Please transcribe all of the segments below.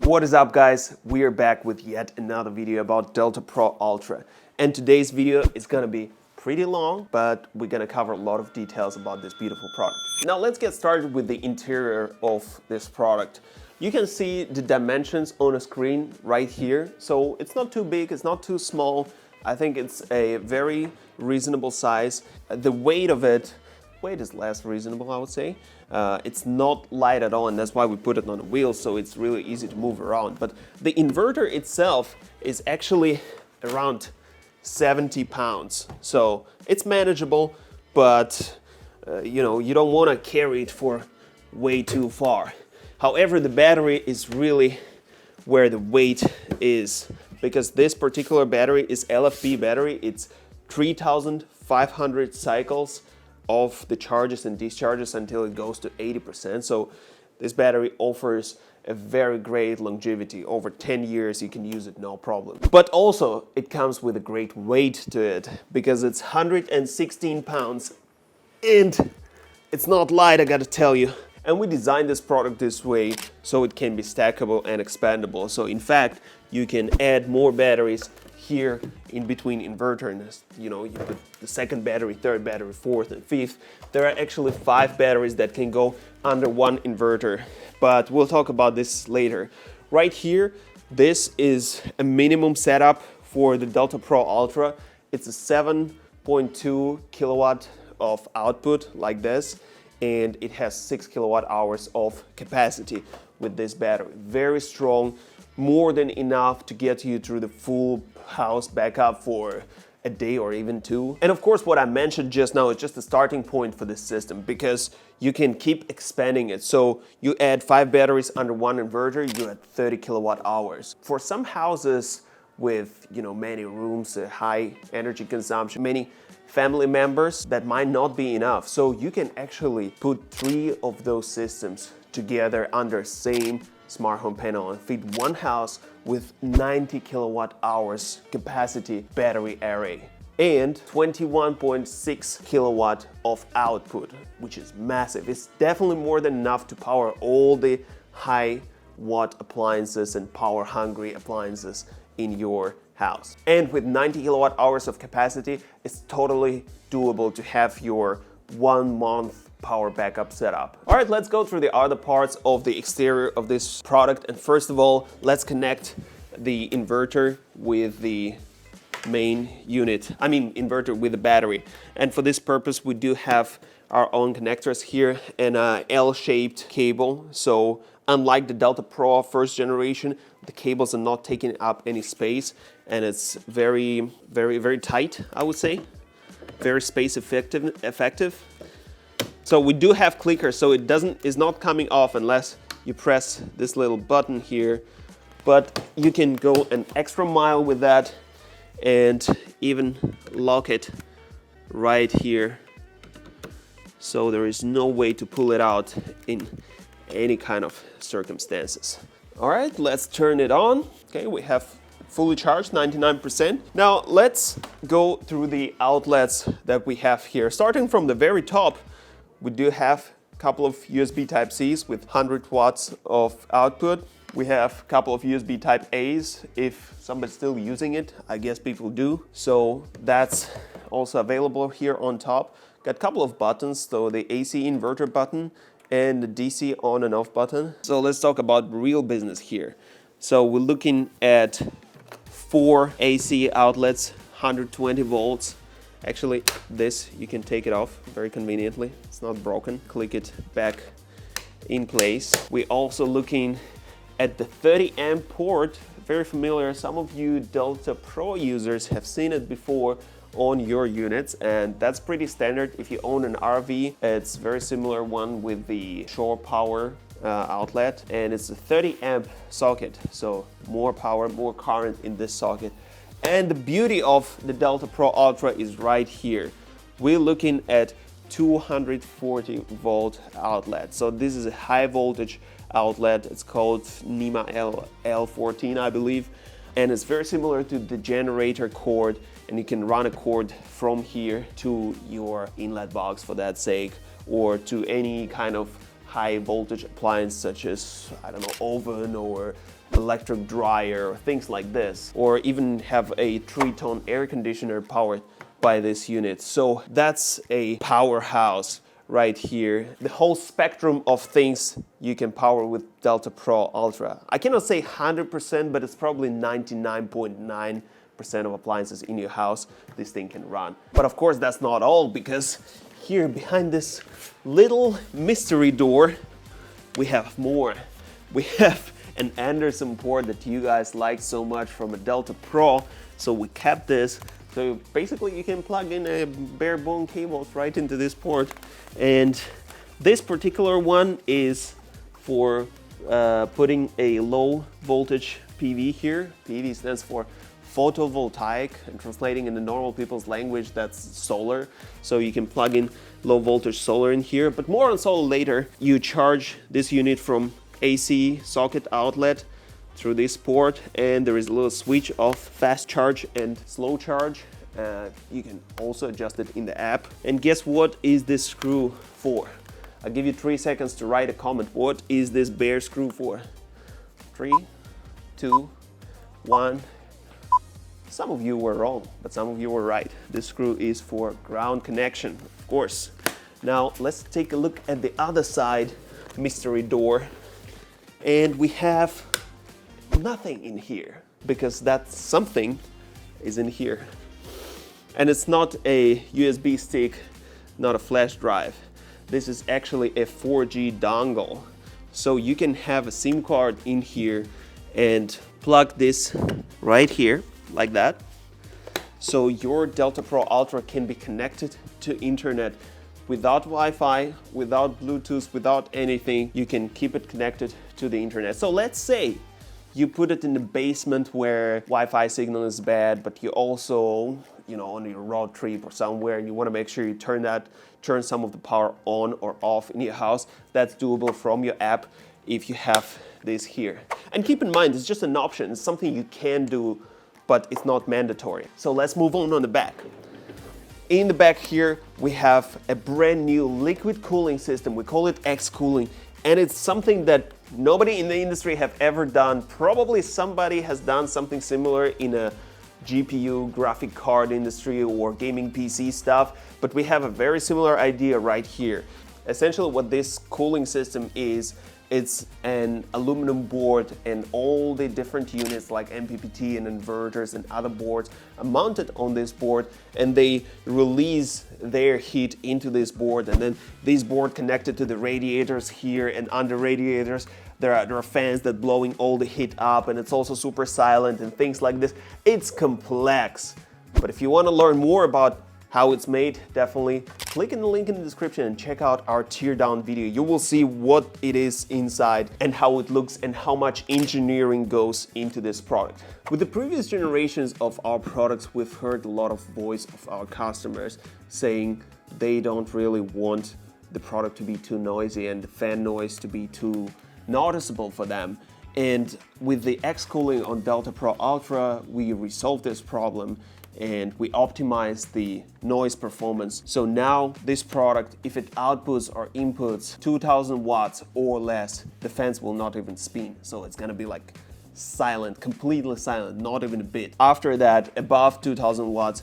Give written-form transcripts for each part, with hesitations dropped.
What is up, guys? We are back with yet another video about Delta Pro Ultra, and today's video is gonna be pretty long, but we're gonna cover a lot of details about this beautiful product. Now let's get started with the interior of this product. You can see the dimensions on a screen right here, so it's not too big, it's not too small. I think it's a very reasonable size. The weight of it, weight is less reasonable, I would say. It's not light at all, and that's why we put it on a wheel, so it's really easy to move around. But the inverter itself is actually around 70 pounds, so it's manageable, but you know, you don't want to carry it for way too far. However, the battery is really where the weight is, because this particular battery is LFP battery. It's 3,500 cycles of the charges and discharges until it goes to 80%. So this battery offers a very great longevity. Over 10 years you can use it no problem. But also it comes with a great weight to it, because it's 116 pounds and it's not light, I gotta tell you. And we designed this product this way so it can be stackable and expandable. So in fact, you can add more batteries here in between inverter, and you know, you put the second battery, third battery, fourth and fifth. There are actually 5 batteries that can go under one inverter, but we'll talk about this later. Right here, this is a minimum setup for the Delta Pro Ultra. It's a 7.2 kilowatt of output like this, and it has 6 kilowatt hours of capacity with this battery. Very strong, more than enough to get you through the full house backup for a day or even 2. And of course, what I mentioned just now is just the starting point for this system, because you can keep expanding it. So you add 5 batteries under one inverter, you add 30 kilowatt hours. For some houses with, you know, many rooms, high energy consumption, many family members, that might not be enough. So you can actually put 3 of those systems together under same smart home panel and feed one house with 90 kilowatt hours capacity battery array and 21.6 kilowatt of output, which is massive. It's definitely more than enough to power all the high watt appliances and power hungry appliances in your house. And with 90 kilowatt hours of capacity, it's totally doable to have your 1 month power backup setup. All right, let's go through the other parts of the exterior of this product. And first of all, let's connect the inverter with the main unit. I mean, inverter with the battery. And for this purpose, we do have our own connectors here and a L-shaped cable. So unlike the Delta Pro first generation, the cables are not taking up any space, and it's very, very, very tight, I would say. Very space effective. So we do have clickers, so it's not coming off unless you press this little button here. But you can go an extra mile with that and even lock it right here. So there is no way to pull it out in any kind of circumstances. All right, let's turn it on. Okay, we have fully charged, 99%. Now let's go through the outlets that we have here. Starting from the very top, we do have a couple of USB Type-Cs with 100 watts of output. We have a couple of USB Type-A's if somebody's still using it. I guess people do. So that's also available here on top. Got a couple of buttons, so the AC inverter button and the DC on and off button. So let's talk about real business here. So we're looking at 4 AC outlets, 120 volts. Actually, this, you can take it off very conveniently. It's not broken. Click it back in place. We're also looking at the 30 amp port. Very familiar. Some of you Delta Pro users have seen it before on your units, and that's pretty standard. If you own an RV, it's very similar one with the shore power outlet, and it's a 30 amp socket. So more power, more current in this socket. And the beauty of the Delta Pro Ultra is right here. We're looking at 240 volt outlet. So this is a high voltage outlet. It's called NEMA L14, I believe. And it's very similar to the generator cord, and you can run a cord from here to your inlet box for that sake, or to any kind of high voltage appliance such as, I don't know, oven or electric dryer or things like this, or even have a 3-tone air conditioner powered by this unit. So that's a powerhouse right here. The whole spectrum of things you can power with Delta Pro Ultra. I cannot say 100%, but it's probably 99.9% of appliances in your house this thing can run. But of course that's not all, because here behind this little mystery door we have more. We have an Anderson port that you guys like so much from a Delta Pro, so we kept this. So basically you can plug in a bare bone cables right into this port, and this particular one is for putting a low voltage PV here. PV stands for photovoltaic, and translating into normal people's language, that's solar. So you can plug in low voltage solar in here, but more on solar later. You charge this unit from AC socket outlet through this port, and there is a little switch of fast charge and slow charge. You can also adjust it in the app. And guess what is this screw for? I'll give you 3 seconds to write a comment. What is this bare screw for? 3, 2, 1. Some of you were wrong, but some of you were right. This screw is for ground connection, of course. Now let's take a look at the other side mystery door. And we have nothing in here, because that something is in here. And it's not a USB stick, not a flash drive. This is actually a 4G dongle. So you can have a SIM card in here and plug this right here, like that. So your Delta Pro Ultra can be connected to internet without Wi-Fi, without Bluetooth, without anything. You can keep it connected to the internet. So let's say you put it in the basement where Wi-Fi signal is bad, but you also, on your road trip or somewhere, and you want to make sure you turn some of the power on or off in your house. That's doable from your app if you have this here. And keep in mind, it's just an option. It's something you can do, but it's not mandatory. So let's move on the back. In the back here, we have a brand new liquid cooling system. We call it X cooling, and it's something that nobody in the industry have ever done. Probably somebody has done something similar in a GPU graphic card industry or gaming PC stuff, but we have a very similar idea right here. Essentially what this cooling system is, it's an aluminum board, and all the different units like MPPT and inverters and other boards are mounted on this board, and they release their heat into this board, and then this board connected to the radiators here, and under radiators there are fans that blowing all the heat up, and it's also super silent and things like this. It's complex, but if you want to learn more about how it's made, definitely click in the link in the description and check out our teardown video. You will see what it is inside and how it looks and how much engineering goes into this product. With the previous generations of our products, we've heard a lot of voice of our customers saying they don't really want the product to be too noisy and the fan noise to be too noticeable for them. And with the X cooling on Delta Pro Ultra, we resolved this problem and we optimize the noise performance. So now this product, if it outputs or inputs 2000 watts or less, the fans will not even spin. So it's gonna be like silent, completely silent, not even a bit. After that, above 2000 watts,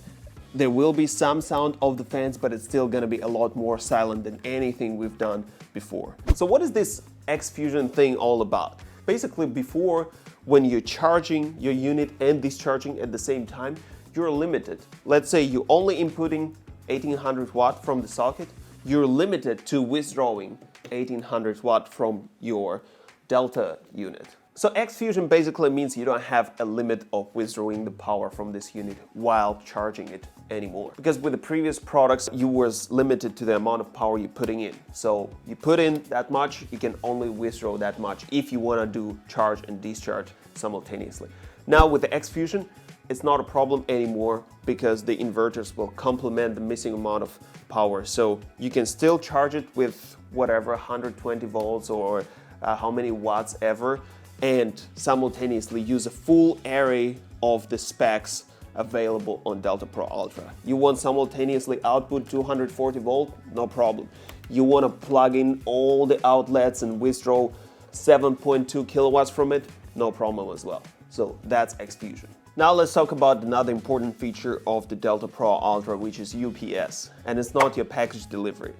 there will be some sound of the fans, but it's still gonna be a lot more silent than anything we've done before. So what is this X Fusion thing all about? Basically, before, when you're charging your unit and discharging at the same time, you're limited. Let's say you're only inputting 1800 watt from the socket, you're limited to withdrawing 1800 watt from your Delta unit. So X Fusion basically means you don't have a limit of withdrawing the power from this unit while charging it anymore. Because with the previous products, you was limited to the amount of power you're putting in. So you put in that much, you can only withdraw that much if you want to do charge and discharge simultaneously. Now with the X Fusion, it's not a problem anymore because the inverters will complement the missing amount of power. So you can still charge it with whatever 120 volts or how many watts ever, and simultaneously use a full array of the specs available on Delta Pro Ultra. You want simultaneously output 240 volt? No problem. You want to plug in all the outlets and withdraw 7.2 kilowatts from it? no problem as well. So that's X-Fusion. Now let's talk about another important feature of the Delta Pro Ultra, which is UPS. And it's not your package delivery.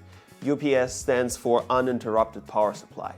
UPS stands for Uninterrupted Power Supply.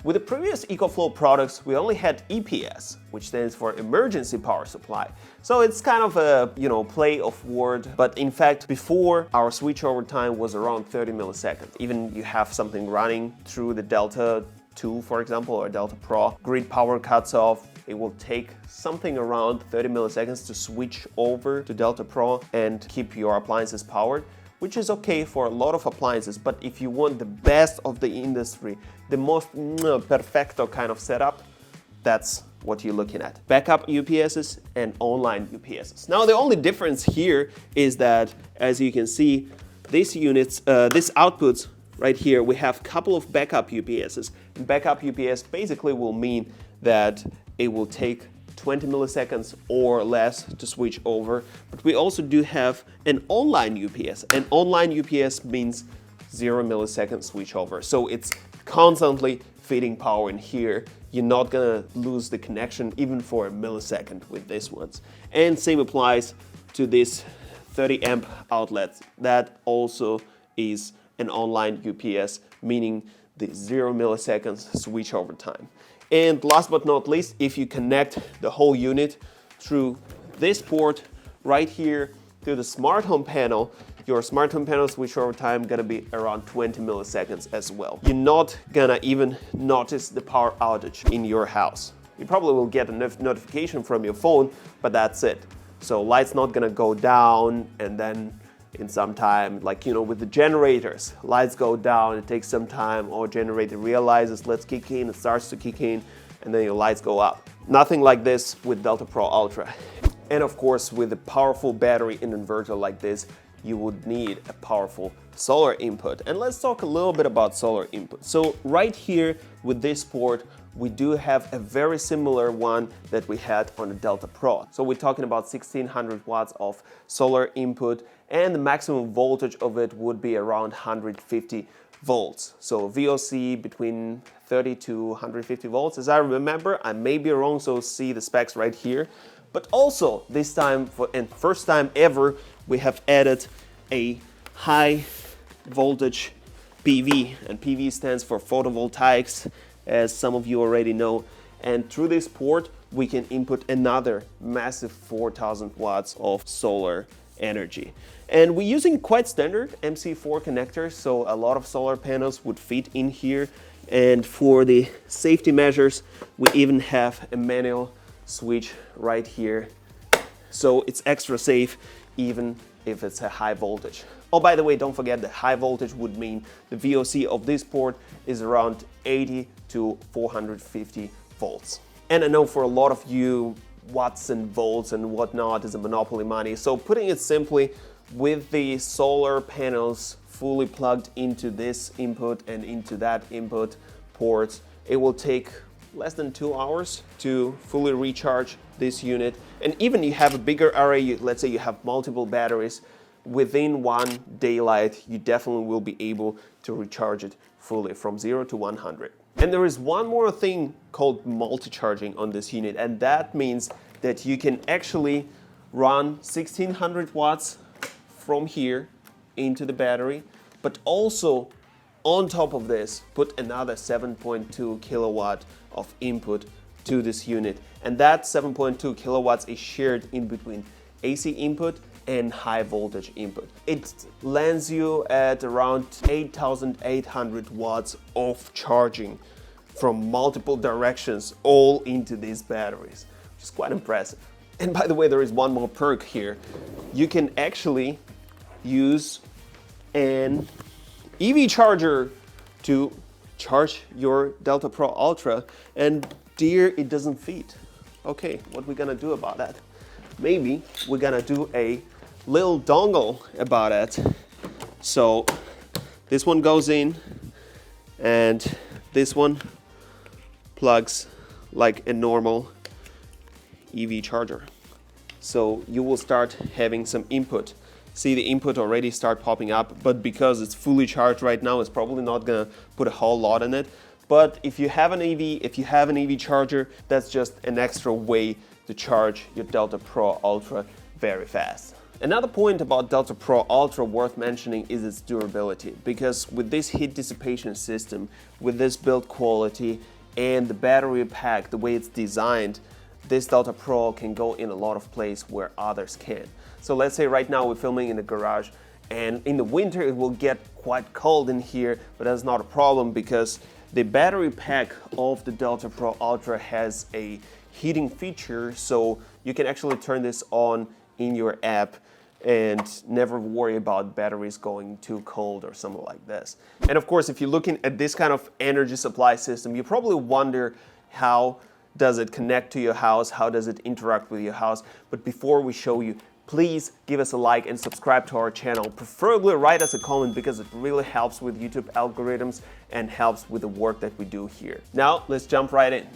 With the previous EcoFlow products, we only had EPS, which stands for Emergency Power Supply. So it's kind of a, play of word, but in fact, before our switchover time was around 30 milliseconds. Even you have something running through the Delta 2, for example, or Delta Pro, grid power cuts off, it will take something around 30 milliseconds to switch over to Delta Pro and keep your appliances powered, which is okay for a lot of appliances. But if you want the best of the industry, the most perfecto kind of setup, that's what you're looking at. Backup UPSs and online UPSs. Now the only difference here is that, as you can see, these units, these outputs right here, we have a couple of backup UPSs. And backup UPS basically will mean that it will take 20 milliseconds or less to switch over. But we also do have an online UPS. An online UPS means 0 millisecond switch over. So it's constantly feeding power in here. You're not gonna lose the connection even for a millisecond with these ones. And same applies to this 30 amp outlet. That also is an online UPS, meaning the 0 milliseconds switch over time. And last but not least, if you connect the whole unit through this port right here to the smart home panel, your smart home panel switchover time gonna be around 20 milliseconds as well. You're not gonna even notice the power outage in your house. You probably will get a notification from your phone, but that's it. So light's not gonna go down and then in some time, like with the generators, lights go down, it takes some time, or generator realizes let's kick in, it starts to kick in, and then your lights go up. Nothing like this with Delta Pro Ultra. And of course, with a powerful battery and inverter like this, you would need a powerful solar input. And let's talk a little bit about solar input. So right here with this port, we do have a very similar one that we had on the Delta Pro. So we're talking about 1600 watts of solar input, and the maximum voltage of it would be around 150 volts. So VOC between 30 to 150 volts, as I remember. I may be wrong, so see the specs right here. But also this time, and first time ever, we have added a high voltage PV, and PV stands for photovoltaics, as some of you already know. And through this port, we can input another massive 4000 watts of solar energy. And we're using quite standard MC4 connectors, so a lot of solar panels would fit in here. And for the safety measures, we even have a manual switch right here. So it's extra safe, even if it's a high voltage. Oh, by the way, don't forget that high voltage would mean the VOC of this port is around 80 to 450 volts. And I know for a lot of you, watts and volts and whatnot is a monopoly money. So putting it simply, with the solar panels fully plugged into this input and into that input port, it will take less than 2 hours to fully recharge this unit. And even you have a bigger array, let's say you have multiple batteries, within one daylight, you definitely will be able to recharge it fully from 0 to 100. And there is one more thing called multi-charging on this unit, and that means that you can actually run 1600 watts from here into the battery, but also on top of this, put another 7.2 kilowatt of input to this unit. And that 7.2 kilowatts is shared in between AC input and high voltage input. It lands you at around 8,800 watts of charging from multiple directions, all into these batteries, which is quite impressive. And by the way, there is one more perk here. You can actually use an EV charger to charge your Delta Pro Ultra, and dear, it doesn't fit. Okay, what we're gonna do about that? Maybe we're gonna do a little dongle about it. So this one goes in, and this one plugs like a normal EV charger. So you will start having some input. See the input already start popping up, but because it's fully charged right now, it's probably not gonna put a whole lot in it. But if you have an EV charger, that's just an extra way to charge your Delta Pro Ultra very fast. Another point about Delta Pro Ultra worth mentioning is its durability, because with this heat dissipation system, with this build quality and the battery pack, the way it's designed, this Delta Pro can go in a lot of places where others can't. So let's say right now we're filming in the garage, and in the winter it will get quite cold in here, but that's not a problem because the battery pack of the Delta Pro Ultra has a heating feature, so you can actually turn this on in your app and never worry about batteries going too cold or something like this. And of course, if you're looking at this kind of energy supply system, you probably wonder how does it connect to your house, how does it interact with your house. But before we show you, please give us a like and subscribe to our channel. Preferably write us a comment because it really helps with YouTube algorithms and helps with the work that we do here. Now, let's jump right in.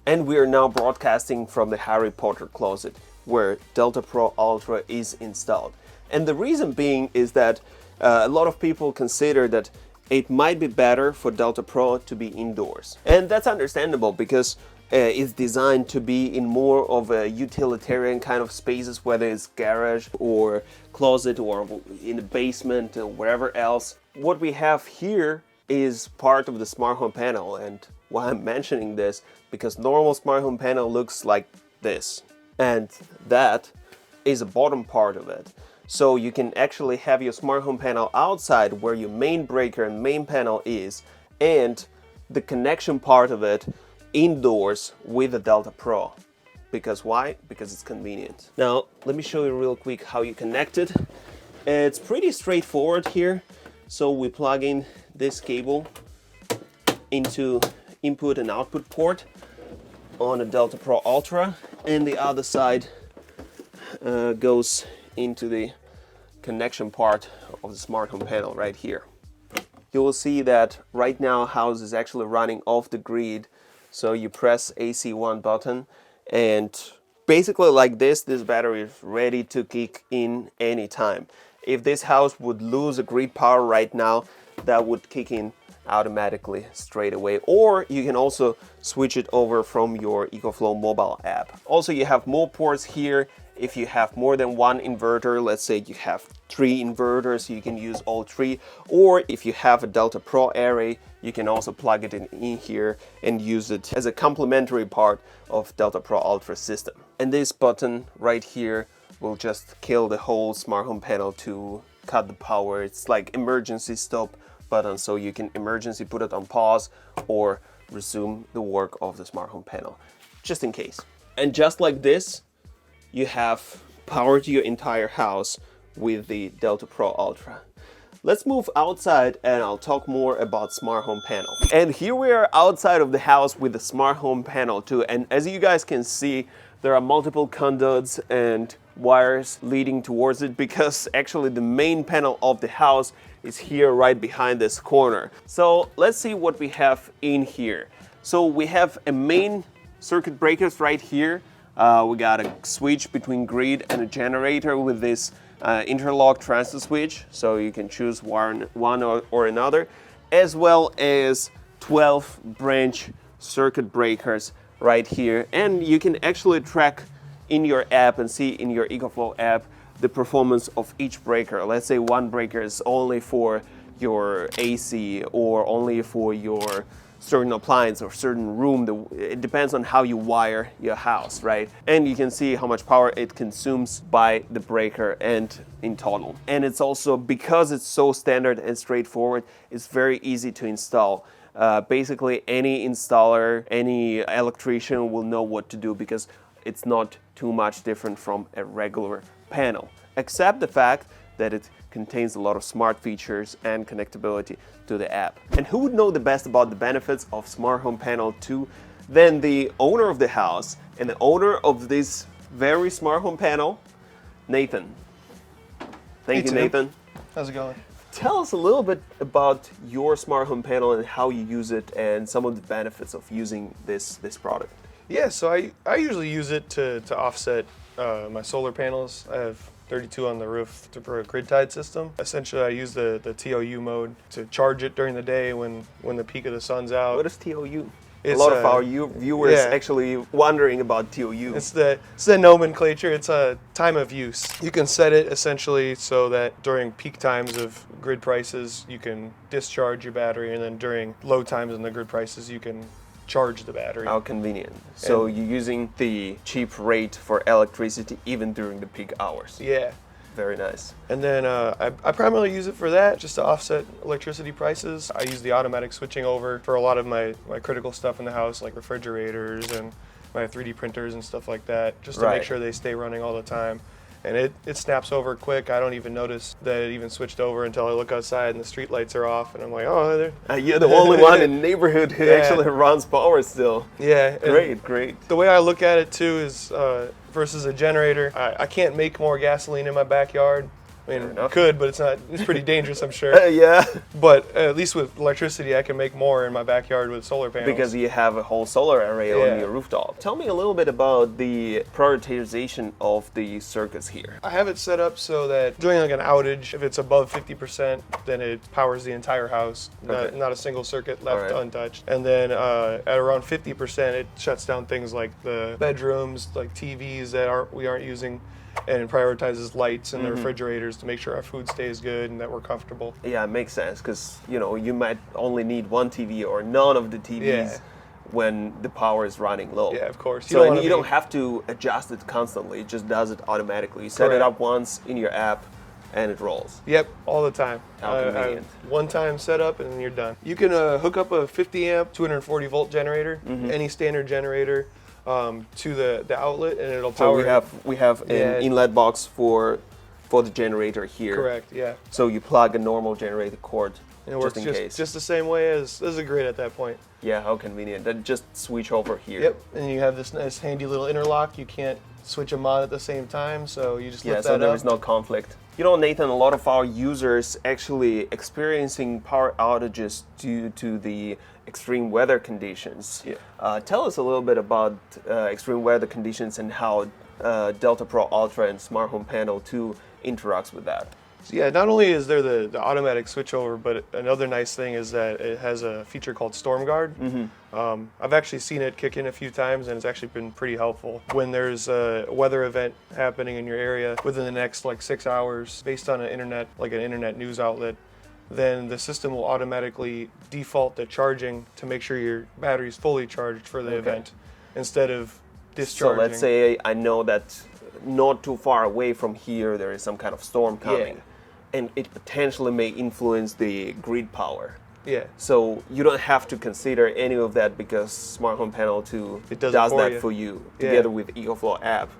And we are now broadcasting from the Harry Potter closet, where Delta Pro Ultra is installed. And the reason being is that a lot of people consider that it might be better for Delta Pro to be indoors. And that's understandable because it's designed to be in more of a utilitarian kind of spaces, whether it's garage or closet or in the basement or wherever else. What we have here is part of the smart home panel, and why I'm mentioning this, because normal smart home panel looks like this. And that is the bottom part of it. So you can actually have your smart home panel outside where your main breaker and main panel is, and the connection part of it indoors with the Delta Pro. Because why? Because it's convenient. Now, let me show you real quick how you connect it. It's pretty straightforward here. So we plug in this cable into input and output port on a Delta Pro Ultra, and the other side goes into the connection part of the smart home panel right here. You will see that right now house is actually running off the grid, so you press AC1 button and basically like this battery is ready to kick in anytime. If this house would lose a grid power right now, that would kick in automatically straight away, or you can also switch it over from your EcoFlow mobile app. Also, you have more ports here. If you have more than one inverter, let's say you have 3 inverters, you can use all 3, or if you have a Delta Pro array, you can also plug it in here and use it as a complementary part of Delta Pro Ultra system. And this button right here will just kill the whole smart home panel to cut the power. It's like emergency stop button, so you can emergency put it on pause or resume the work of the smart home panel, just in case. And just like this, you have power to your entire house with the Delta Pro Ultra. Let's move outside and I'll talk more about smart home panel. And here we are outside of the house with the smart home panel too. And as you guys can see, there are multiple conduits and wires leading towards it, because actually the main panel of the house is here right behind this corner. So let's see what we have in here. So we have a main circuit breakers right here. We got a switch between grid and a generator with this interlock transfer switch, so you can choose one or another, as well as 12 branch circuit breakers right here. And you can actually track in your app and see in your EcoFlow app the performance of each breaker. Let's say one breaker is only for your AC or only for your certain appliance or certain room. It depends on how you wire your house, right? And you can see how much power it consumes by the breaker and in total. And it's also, because it's so standard and straightforward, it's very easy to install. Basically any installer, any electrician will know what to do, because it's not too much different from a regular panel, except the fact that it contains a lot of smart features and connectability to the app. And who would know the best about the benefits of Smart Home Panel 2 than the owner of the house and the owner of this very smart home panel, Nathan. Thank you, Nathan. How's it going? Tell us a little bit about your smart home panel and how you use it and some of the benefits of using this product. Yeah, so I usually use it to offset my solar panels. I have 32 on the roof for a grid-tied system. Essentially, I use the TOU mode to charge it during the day when the peak of the sun's out. What is TOU? A It's lot of our viewers yeah. actually wondering about TOU. It's the nomenclature. It's a time of use. You can set it essentially so that during peak times of grid prices, you can discharge your battery, and then during low times in the grid prices, you can charge the battery. How convenient. So you're using the cheap rate for electricity even during the peak hours. Yeah. Very nice. And then I primarily use it for that, just to offset electricity prices. I use the automatic switching over for a lot of my critical stuff in the house, like refrigerators and my 3D printers and stuff like that, just to make sure they stay running all the time. And it snaps over quick. I don't even notice that it even switched over until I look outside and the street lights are off, and I'm like, oh, you're the only one in the neighborhood who actually runs power still. Yeah. Great. The way I look at it too is versus a generator, I can't make more gasoline in my backyard. I mean, I could, but it's pretty dangerous, I'm sure. Yeah. But at least with electricity, I can make more in my backyard with solar panels. Because you have a whole solar array on your rooftop. Tell me a little bit about the prioritization of the circuits here. I have it set up so that during like an outage, if it's above 50%, then it powers the entire house, not a single circuit left untouched. And then at around 50%, it shuts down things like the bedrooms, like TVs that we aren't using, and it prioritizes lights and the refrigerators to make sure our food stays good and that we're comfortable. Yeah, it makes sense, because you might only need one TV or none of the TVs when the power is running low. Yeah, of course. You don't have to adjust it constantly. It just does it automatically. You set it up once in your app and it rolls. Yep, all the time. How convenient. One time setup and then you're done. You can hook up a 50 amp, 240 volt generator, any standard generator, to the outlet, and it'll power. So we have an inlet box for the generator here. Correct. Yeah. So you plug a normal generator cord and it works just in case. Just the same way as a grid at that point. Yeah, how convenient. Then just switch over here. Yep. And you have this nice handy little interlock. You can't switch them on at the same time, so you just lift that up. Yeah, so there is no conflict. Nathan, a lot of our users actually experiencing power outages due to the extreme weather conditions. Yeah. Tell us a little bit about extreme weather conditions and how Delta Pro Ultra and Smart Home Panel 2 interacts with that. So yeah, not only is there the automatic switchover, but another nice thing is that it has a feature called Storm Guard. I've actually seen it kick in a few times, and it's actually been pretty helpful. When there's a weather event happening in your area within the next 6 hours, based on an internet news outlet, then the system will automatically default to charging to make sure your battery's fully charged for the event, instead of discharging. So let's say I know that not too far away from here there is some kind of storm coming, and it potentially may influence the grid power. Yeah. So you don't have to consider any of that, because Smart Home Panel 2 does that for you together with EcoFlow app,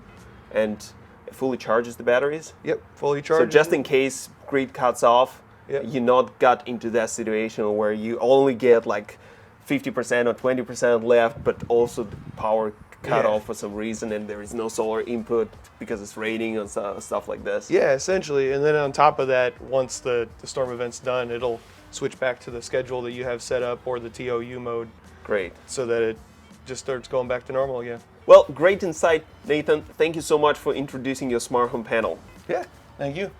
and it fully charges the batteries. Yep, fully charged. So just in case grid cuts off, you not got into that situation where you only get 50% or 20% left, but also the power cut off for some reason, and there is no solar input because it's raining and stuff like this. Yeah, essentially. And then on top of that, once the storm event's done, it'll switch back to the schedule that you have set up, or the TOU mode. Great. So that it just starts going back to normal again. Well, great insight, Nathan. Thank you so much for introducing your smart home panel. Yeah, thank you.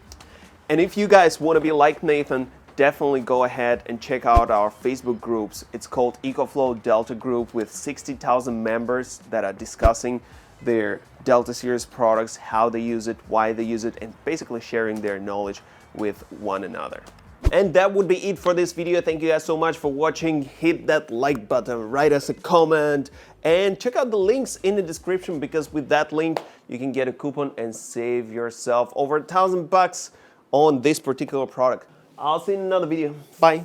And if you guys want to be like Nathan, definitely go ahead and check out our Facebook groups. It's called EcoFlow Delta Group, with 60,000 members that are discussing their Delta series products, how they use it, why they use it, and basically sharing their knowledge with one another. And that would be it for this video. Thank you guys so much for watching. Hit that like button, write us a comment, and check out the links in the description, because with that link you can get a coupon and save yourself over $1,000 on this particular product. I'll see you in another video. Bye.